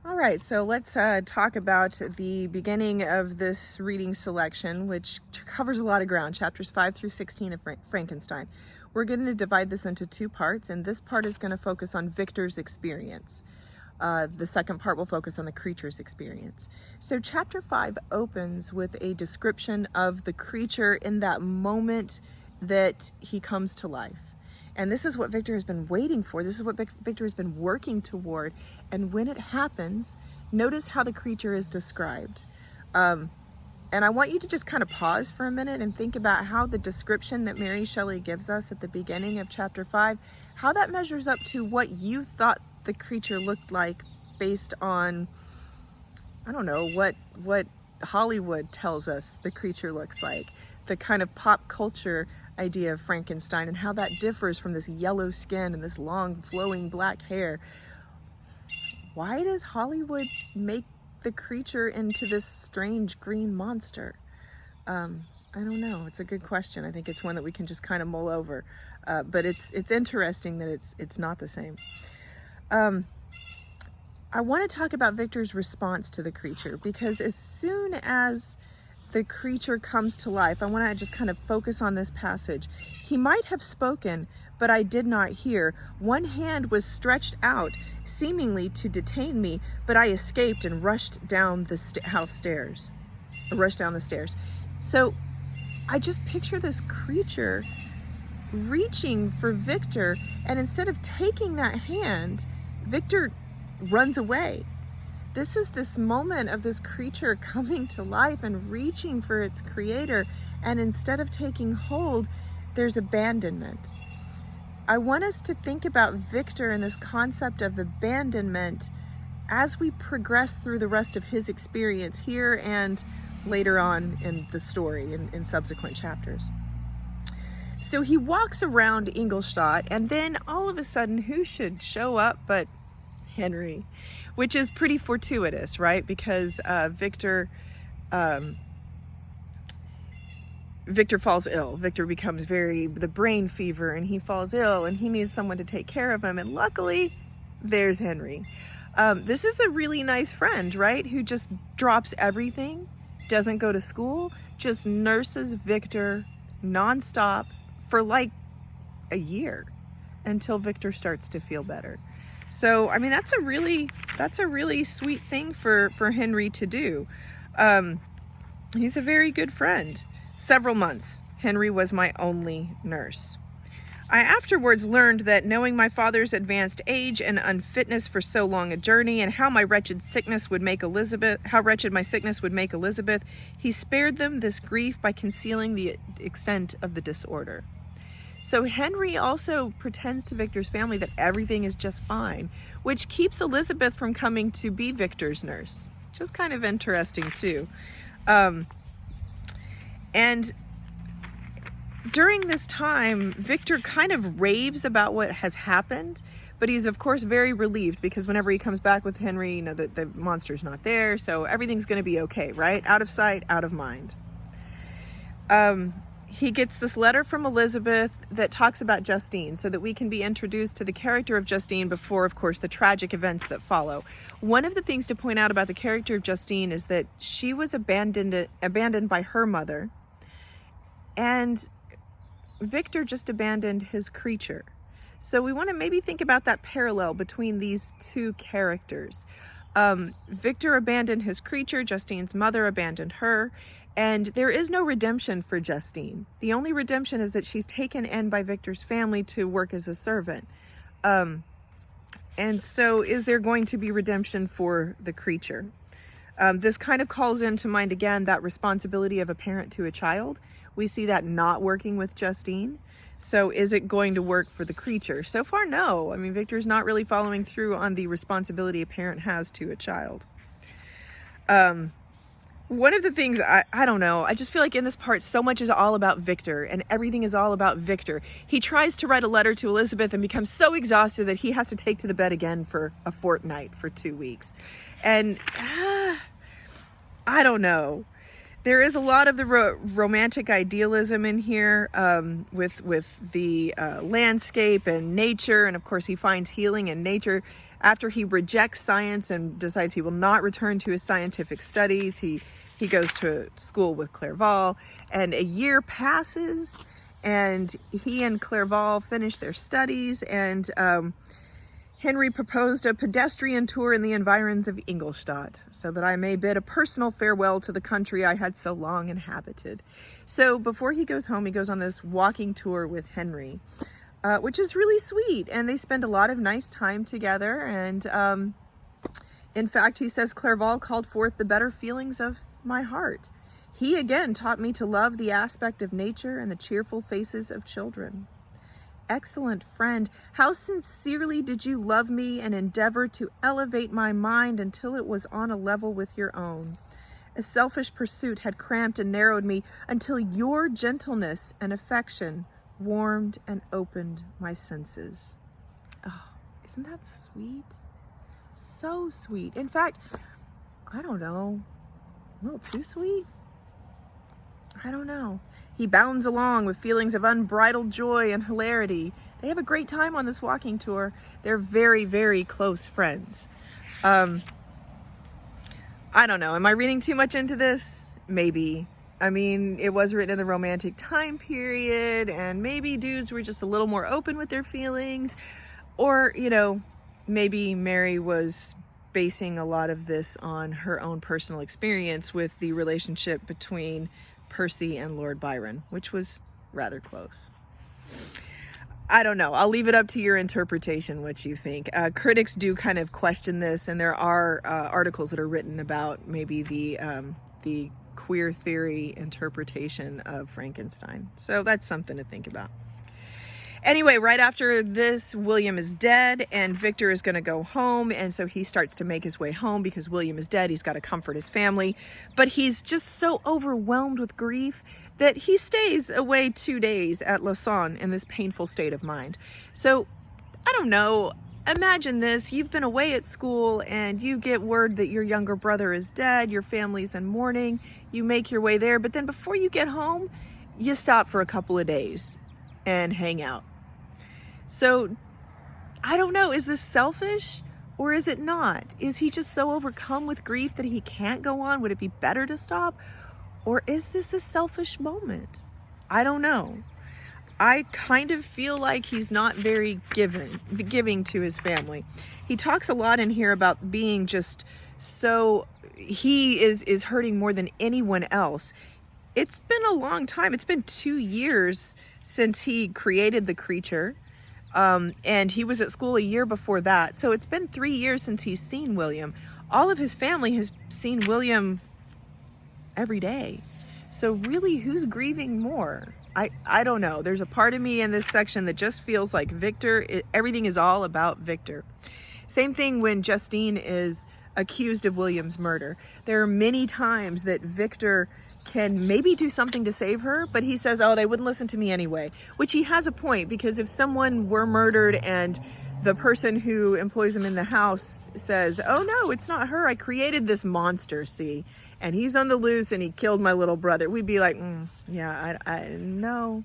All right, so let's talk about the beginning of this reading selection, which covers a lot of ground, chapters 5 through 16 of Frankenstein. We're going to divide this into two parts, and this part is going to focus on Victor's experience. The second part will focus on the creature's experience. So chapter 5 opens with a description of the creature in that moment that he comes to life. And this is what Victor has been waiting for. This is what Victor has been working toward. And when it happens, notice how the creature is described. And I want you to just kind of pause for a minute and think about how the description that Mary Shelley gives us at the beginning of chapter 5, how that measures up to what you thought the creature looked like based on, I don't know, what Hollywood tells us the creature looks like, the kind of pop culture idea of Frankenstein and how that differs from this yellow skin and this long flowing black hair. Why does Hollywood make the creature into this strange green monster? I don't know. It's a good question. I think it's one that we can just kind of mull over. But it's interesting that it's not the same. I want to talk about Victor's response to the creature, because as soon as the creature comes to life, I want to just kind of focus on this passage. He might have spoken, but I did not hear. One hand was stretched out, seemingly to detain me, but I escaped and rushed down the house stairs. Rushed down the stairs. So I just picture this creature reaching for Victor, and instead of taking that hand, Victor runs away. This is this moment of this creature coming to life and reaching for its creator, and instead of taking hold, there's abandonment. I want us to think about Victor and this concept of abandonment as we progress through the rest of his experience here and later on in the story in subsequent chapters. So he walks around Ingolstadt, and then all of a sudden, who should show up but Henry, which is pretty fortuitous, right? Because Victor falls ill. Victor becomes the brain fever, and he falls ill, and he needs someone to take care of him. And luckily, there's Henry. This is a really nice friend, right? Who just drops everything, doesn't go to school, just nurses Victor nonstop for like a year until Victor starts to feel better. So, I mean, that's a really sweet thing for Henry to do. He's a very good friend. Several months, Henry was my only nurse. I afterwards learned that, knowing my father's advanced age and unfitness for so long a journey, and how wretched my sickness would make Elizabeth, he spared them this grief by concealing the extent of the disorder. So Henry also pretends to Victor's family that everything is just fine, which keeps Elizabeth from coming to be Victor's nurse, which is kind of interesting too. And during this time, Victor kind of raves about what has happened, but he's of course very relieved, because whenever he comes back with Henry, you know, the monster's not there, so everything's going to be okay, right? Out of sight, out of mind. He gets this letter from Elizabeth that talks about Justine, so that we can be introduced to the character of Justine before, of course, the tragic events that follow. One of the things to point out about the character of Justine is that she was abandoned by her mother, and Victor just abandoned his creature. So we want to maybe think about that parallel between these two characters. Victor abandoned his creature, Justine's mother abandoned her, and there is no redemption for Justine. The only redemption is that she's taken in by Victor's family to work as a servant. And so is there going to be redemption for the creature? This kind of calls into mind again that responsibility of a parent to a child. We see that not working with Justine. So is it going to work for the creature? So far, no. I mean, Victor's not really following through on the responsibility a parent has to a child. One of the things, I don't know, I just feel like in this part, so much is all about Victor, and everything is all about Victor. He tries to write a letter to Elizabeth and becomes so exhausted that he has to take to the bed again for a fortnight, for 2 weeks. And I don't know. There is a lot of the romantic idealism in here, with the landscape and nature, and of course he finds healing in nature. After he rejects science and decides he will not return to his scientific studies, he goes to school with Clerval, and a year passes, and he and Clerval finish their studies, and Henry proposed a pedestrian tour in the environs of Ingolstadt, so that I may bid a personal farewell to the country I had so long inhabited. So before he goes home, he goes on this walking tour with Henry, which is really sweet, and they spend a lot of nice time together, and in fact, he says, Clerval called forth the better feelings of my heart. He again taught me to love the aspect of nature and the cheerful faces of children. Excellent friend, how sincerely did you love me and endeavor to elevate my mind until it was on a level with your own. A selfish pursuit had cramped and narrowed me until your gentleness and affection warmed and opened my senses. Oh, isn't that sweet? So sweet. In fact, I don't know, a little too sweet? I don't know. He bounds along with feelings of unbridled joy and hilarity. They have a great time on this walking tour. They're very, very close friends. I don't know. Am I reading too much into this? Maybe. I mean, it was written in the Romantic time period, and maybe dudes were just a little more open with their feelings. Or, you know, maybe Mary was basing a lot of this on her own personal experience with the relationship between Percy and Lord Byron, which was rather close. I don't know. I'll leave it up to your interpretation, what you think. Critics do kind of question this, and there are articles that are written about maybe the queer theory interpretation of Frankenstein. So that's something to think about. Anyway, right after this, William is dead, and Victor is going to go home, and so he starts to make his way home because William is dead. He's got to comfort his family, but he's just so overwhelmed with grief that he stays away 2 days at Lausanne in this painful state of mind. So, I don't know, imagine this. You've been away at school, and you get word that your younger brother is dead, your family's in mourning, you make your way there, but then before you get home, you stop for a couple of days and hang out. So, I don't know, is this selfish or is it not? Is he just so overcome with grief that he can't go on? Would it be better to stop? Or is this a selfish moment? I don't know. I kind of feel like he's not very giving to his family. He talks a lot in here about being just so, he is hurting more than anyone else. It's been a long time. It's been 2 years since he created the creature. And he was at school a year before that. So it's been 3 years since he's seen William. All of his family has seen William every day. So really, who's grieving more? I don't know. There's a part of me in this section that just feels like Victor, everything is all about Victor. Same thing when Justine is accused of William's murder. There are many times that Victor can maybe do something to save her, but he says, oh, they wouldn't listen to me anyway, which he has a point, because if someone were murdered and the person who employs him in the house says, oh no, it's not her, I created this monster, see, and he's on the loose and he killed my little brother, we'd be like, yeah, I know.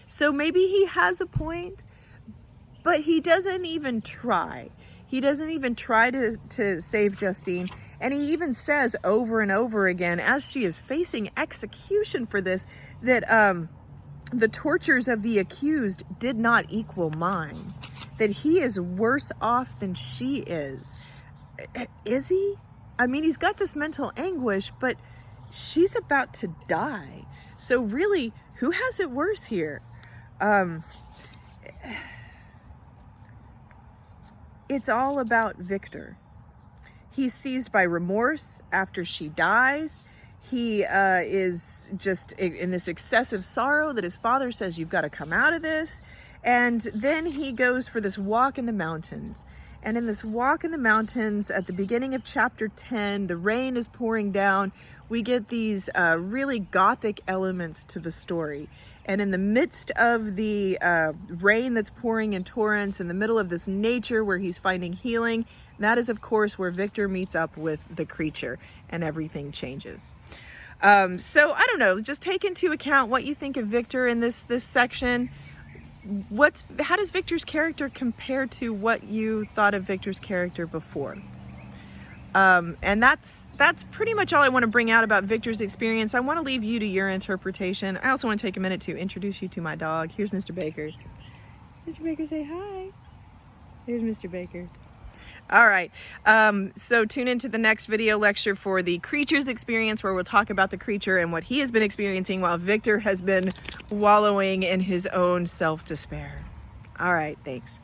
So maybe he has a point, but he doesn't even try. He doesn't even try to save Justine. And he even says over and over again, as she is facing execution for this, that the tortures of the accused did not equal mine. That he is worse off than she is. Is he? I mean, he's got this mental anguish, but she's about to die. So really, who has it worse here? It's all about Victor. He's seized by remorse after she dies. He is just in this excessive sorrow that his father says, you've got to come out of this. And then he goes for this walk in the mountains. And in this walk in the mountains, at the beginning of chapter 10, the rain is pouring down. We get these really gothic elements to the story. And in the midst of the rain that's pouring in torrents, in the middle of this nature where he's finding healing, that is, of course, where Victor meets up with the creature and everything changes. So, I don't know, just take into account what you think of Victor in this section. how does Victor's character compare to what you thought of Victor's character before? And that's pretty much all I want to bring out about Victor's experience. I want to leave you to your interpretation. I also want to take a minute to introduce you to my dog. Here's Mr. Baker. Mr. Baker, say hi. Here's Mr. Baker. All right, so tune into the next video lecture for the creature's experience, where we'll talk about the creature and what he has been experiencing while Victor has been wallowing in his own self-despair. All right, thanks.